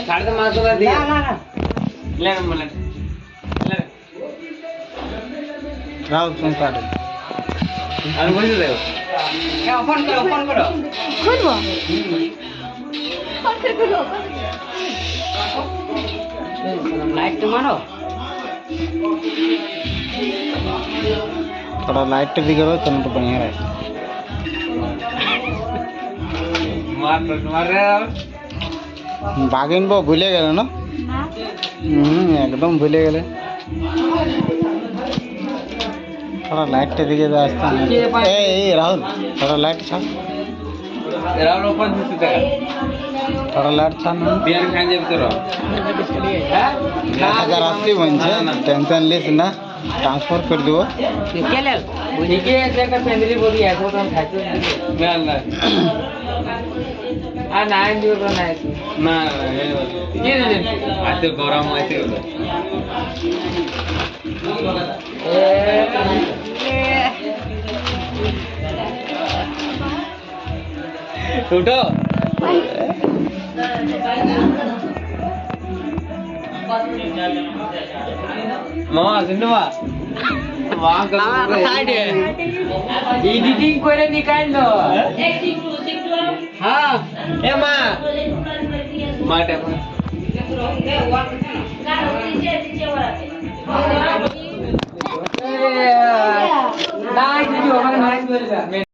ছাড় দে মাছ তোলা দিয়ে লে না লে রাও তুমি কাটো আমি বুঝে দেব ফোন করো খুলবো ফোন করে খুলবো লাইট তো মারো थोड़ा लाइट भी करो तो बढ़िया रहे मार रहे हो बागिन वो भूले गए ना एकदम भूले गए थोड़ा लाइट दिखे रास्ता ए राहुल थोड़ा लाइट था राहुल ओपन से थोड़ा लाइट था ना बियर खाने जब करो अगर रास्ते बन टेंशन लेस ना ट्रांसफर कर दो क्या ले ठीक है जगह फैमिली बोली है तो हम खाते हैं मैं ना आ नाइन दियो तो नाइन ना ये ले आते गरम आते उठो मामा सुनो वहाँ का साइड है एडिटिंग करे निकाल लो हाँ ए माँ माँ टेप नाइस वीडियो हमारे नाइस वीडियो